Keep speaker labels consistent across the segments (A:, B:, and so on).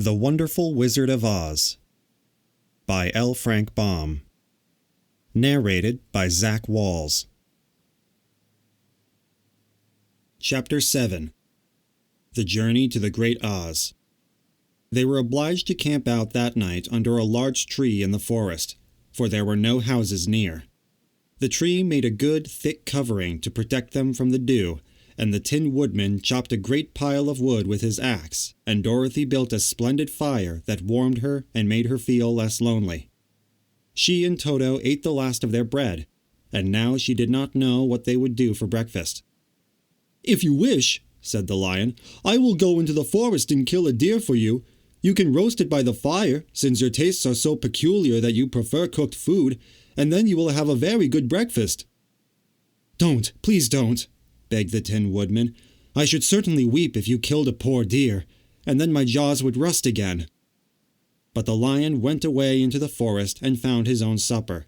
A: The Wonderful Wizard of Oz by L. Frank Baum. Narrated by Zach Walz. Chapter 7. The Journey to the Great Oz. They were obliged to camp out that night under a large tree in the forest, for there were no houses near. The tree made a good, thick covering to protect them from the dew, and the Tin Woodman chopped a great pile of wood with his axe, and Dorothy built a splendid fire that warmed her and made her feel less lonely. She and Toto ate the last of their bread, and now she did not know what they would do for breakfast.
B: "If you wish," said the Lion, "I will go into the forest and kill a deer for you. You can roast it by the fire, since your tastes are so peculiar that you prefer cooked food, and then you will have a very good breakfast." "Don't, please don't," begged the Tin Woodman. "I should certainly weep if you killed a poor deer, and then my jaws would rust again." But the Lion went away into the forest and found his own supper,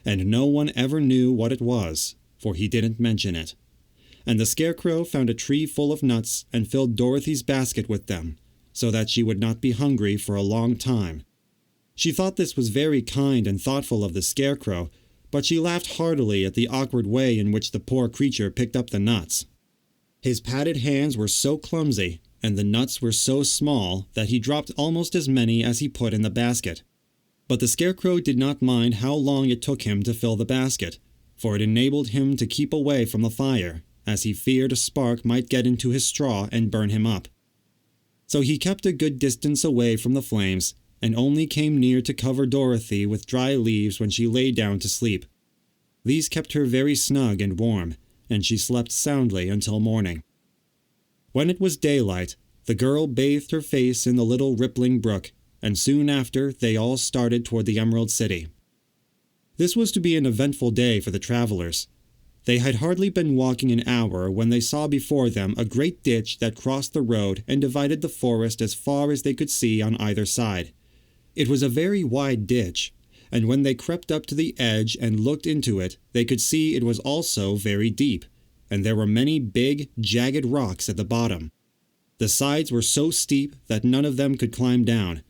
B: and no one ever knew what it was, for he didn't mention it. And the Scarecrow found a tree full of nuts and filled Dorothy's basket with them, so that she would not be hungry for a long time. She thought this was very kind and thoughtful of the Scarecrow, but she laughed heartily at the awkward way in which the poor creature picked up the nuts. His padded hands were so clumsy, and the nuts were so small, that he dropped almost as many as he put in the basket. But the Scarecrow did not mind how long it took him to fill the basket, for it enabled him to keep away from the fire, as he feared a spark might get into his straw and burn him up. So he kept a good distance away from the flames, and only came near to cover Dorothy with dry leaves when she lay down to sleep. These kept her very snug and warm, and she slept soundly until morning. When it was daylight, the girl bathed her face in the little rippling brook, and soon after they all started toward the Emerald City. This was to be an eventful day for the travelers. They had hardly been walking an hour when they saw before them a great ditch that crossed the road and divided the forest as far as they could see on either side. It was a very wide ditch, and when they crept up to the edge and looked into it, they could see it was also very deep, and there were many big, jagged rocks at the bottom. The sides were so steep that none of them could climb down,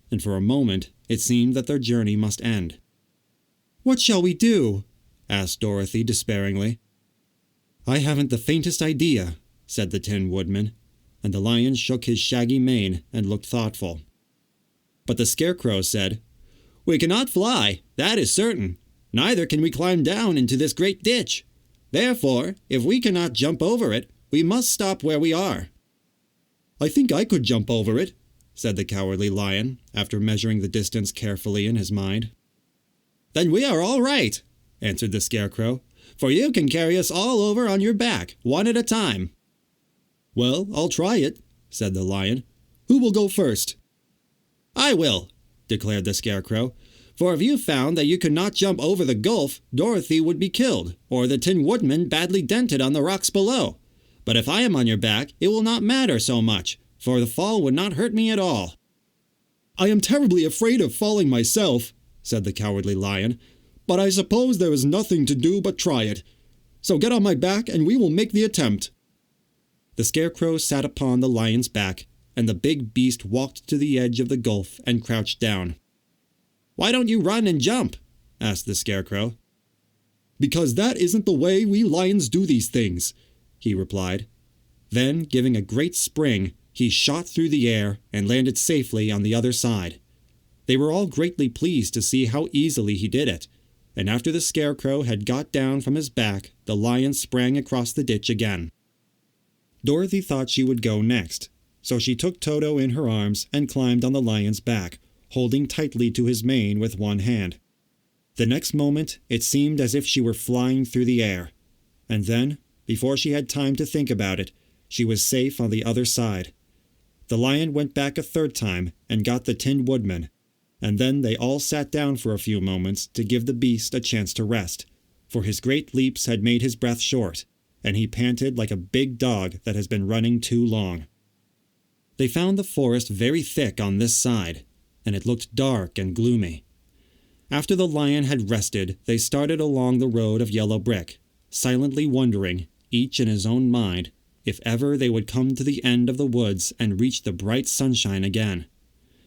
B: and for a moment it seemed that their journey must end. "What shall we do?" asked Dorothy despairingly. "I haven't the faintest idea," said the Tin Woodman, and the Lion shook his shaggy mane and looked thoughtful. But the Scarecrow said, "We cannot fly, that is certain. Neither can we climb down into this great ditch. Therefore, if we cannot jump over it, we must stop where we are." "I think I could jump over it," said the Cowardly Lion, after measuring the distance carefully in his mind. "Then we are all right," answered the Scarecrow, "for you can carry us all over on your back, one at a time." "Well, I'll try it," said the Lion. "Who will go first?" "I will," declared the Scarecrow, "for if you found that you could not jump over the gulf, Dorothy would be killed, or the Tin Woodman badly dented on the rocks below. But if I am on your back, it will not matter so much, for the fall would not hurt me at all." "I am terribly afraid of falling myself," said the Cowardly Lion, "but I suppose there is nothing to do but try it. So get on my back and we will make the attempt." The Scarecrow sat upon the Lion's back, and the big beast walked to the edge of the gulf and crouched down. "Why don't you run and jump?" asked the Scarecrow. "Because that isn't the way we lions do these things," he replied. Then, giving a great spring, he shot through the air and landed safely on the other side. They were all greatly pleased to see how easily he did it, and after the Scarecrow had got down from his back, the Lion sprang across the ditch again. Dorothy thought she would go next, so she took Toto in her arms and climbed on the Lion's back, holding tightly to his mane with one hand. The next moment it seemed as if she were flying through the air, and then, before she had time to think about it, she was safe on the other side. The Lion went back a third time and got the Tin Woodman, and then they all sat down for a few moments to give the beast a chance to rest, for his great leaps had made his breath short, and he panted like a big dog that has been running too long. They found the forest very thick on this side, and it looked dark and gloomy. After the Lion had rested, they started along the road of yellow brick, silently wondering, each in his own mind, if ever they would come to the end of the woods and reach the bright sunshine again.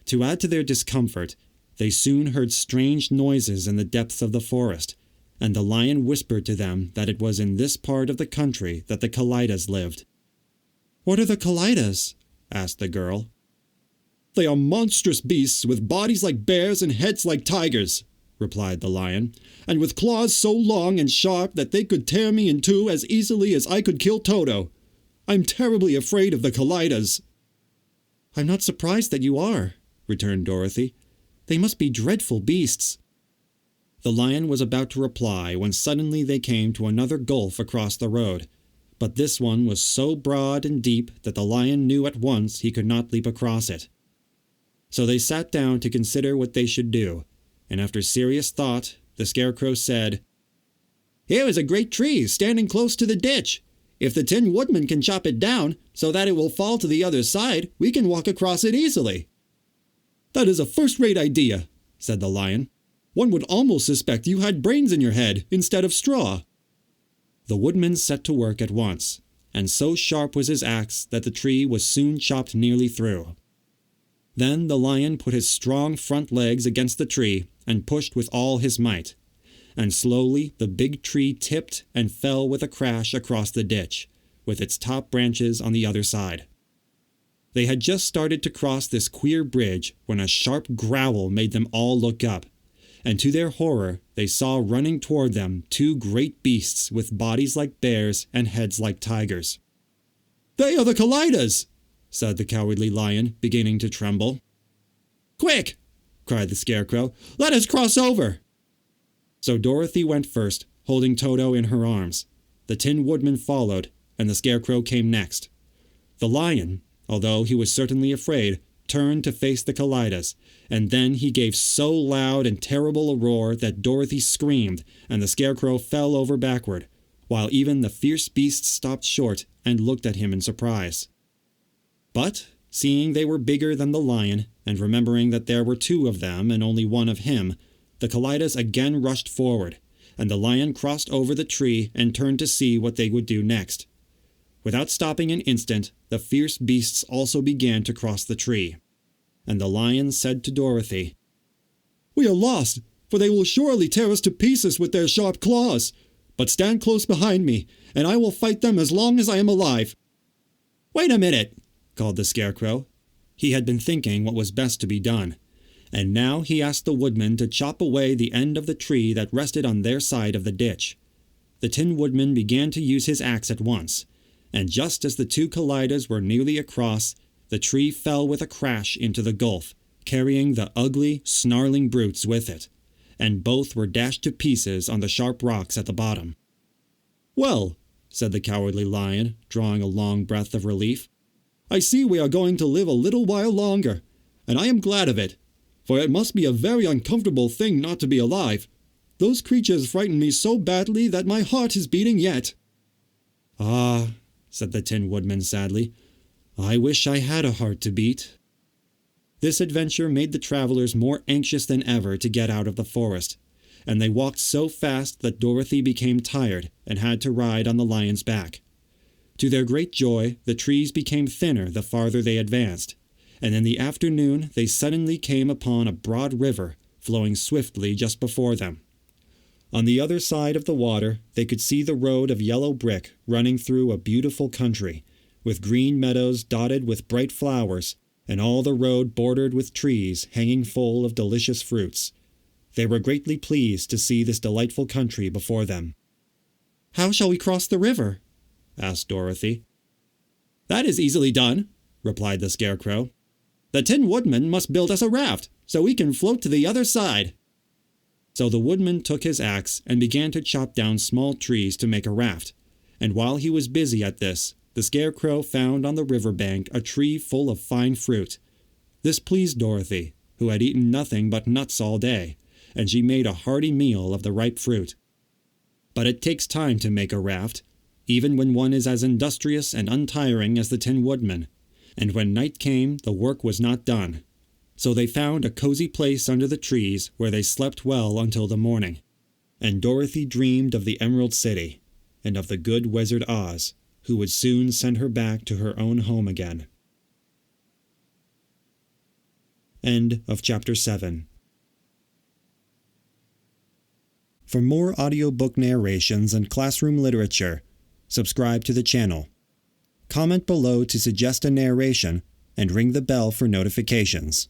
A: To add to their discomfort, they soon heard strange noises in the depths of the forest, and the lion whispered to them that it was in this part of the country that the Kallidas lived.
B: "What are the Kallidas?" asked the girl.
C: "They are monstrous beasts with bodies like bears and heads like tigers," replied the lion, "and with claws so long and sharp that they could tear me in two as easily as I could kill Toto. I'm terribly afraid of the Kallidas."
B: "I'm not surprised that you are," returned Dorothy. "They must be dreadful beasts."
A: The lion was about to reply when suddenly they came to another gulf across the road, but this one was so broad and deep that the lion knew at once he could not leap across it. So they sat down to consider what they should do, and after serious thought, the Scarecrow said,
B: "Here is a great tree standing close to the ditch. If the Tin Woodman can chop it down so that it will fall to the other side, we can walk across it easily."
C: "That is a first-rate idea," said the lion. "One would almost suspect you had brains in your head instead of straw."
A: The woodman set to work at once, and so sharp was his axe that the tree was soon chopped nearly through. Then the lion put his strong front legs against the tree and pushed with all his might, and slowly the big tree tipped and fell with a crash across the ditch, with its top branches on the other side. They had just started to cross this queer bridge when a sharp growl made them all look up, and to their horror they saw running toward them two great beasts with bodies like bears and heads like tigers.
C: "They are the Kallidas!"
A: said the Cowardly Lion, beginning to tremble.
B: "Quick!"
A: cried the Scarecrow.
B: "Let us cross over!"
A: So Dorothy went first, holding Toto in her arms. The Tin Woodman followed, and the Scarecrow came next. The lion, although he was certainly afraid, turned to face the Kallidas, and then he gave so loud and terrible a roar that Dorothy screamed, and the Scarecrow fell over backward, while even the fierce beasts stopped short and looked at him in surprise. But, seeing they were bigger than the lion, and remembering that there were two of them and only one of him, the Kallidas again rushed forward, and the lion crossed over the tree and turned to see what they would do next. Without stopping an instant, the fierce beasts also began to cross the tree. And the lion said to Dorothy,
C: "We are lost, for they will surely tear us to pieces with their sharp claws. But stand close behind me, and I will fight them as long as I am alive."
B: "Wait a minute,"
A: called the Scarecrow. He had been thinking what was best to be done, and now he asked the woodman to chop away the end of the tree that rested on their side of the ditch. The Tin Woodman began to use his axe at once, and just as the two Kallidas were nearly across, the tree fell with a crash into the gulf, carrying the ugly, snarling brutes with it, and both were dashed to pieces on the sharp rocks at the bottom.
C: "Well," said the Cowardly Lion, drawing a long breath of relief, "I see we are going to live a little while longer, and I am glad of it, for it must be a very uncomfortable thing not to be alive. Those creatures frightened me so badly that my heart is beating yet."
A: "Ah," said the Tin Woodman sadly, "I wish I had a heart to beat." This adventure made the travelers more anxious than ever to get out of the forest, and they walked so fast that Dorothy became tired and had to ride on the lion's back. To their great joy, the trees became thinner the farther they advanced, and in the afternoon they suddenly came upon a broad river flowing swiftly just before them. On the other side of the water they could see the road of yellow brick running through a beautiful country, with green meadows dotted with bright flowers, and all the road bordered with trees hanging full of delicious fruits. They were greatly pleased to see this delightful country before them.
B: "How shall we cross the river?"
A: asked Dorothy.
B: "That is easily done," replied the Scarecrow. "The Tin Woodman must build us a raft, so we can float to the other side."
A: So the woodman took his axe and began to chop down small trees to make a raft, and while he was busy at this, the Scarecrow found on the river bank a tree full of fine fruit. This pleased Dorothy, who had eaten nothing but nuts all day, and she made a hearty meal of the ripe fruit. But it takes time to make a raft, even when one is as industrious and untiring as the Tin Woodman, and when night came the work was not done. So they found a cozy place under the trees where they slept well until the morning, and Dorothy dreamed of the Emerald City, and of the good Wizard Oz, who would soon send her back to her own home again. End of Chapter 7. For more audiobook narrations and classroom literature, subscribe to the channel. Comment below to suggest a narration and ring the bell for notifications.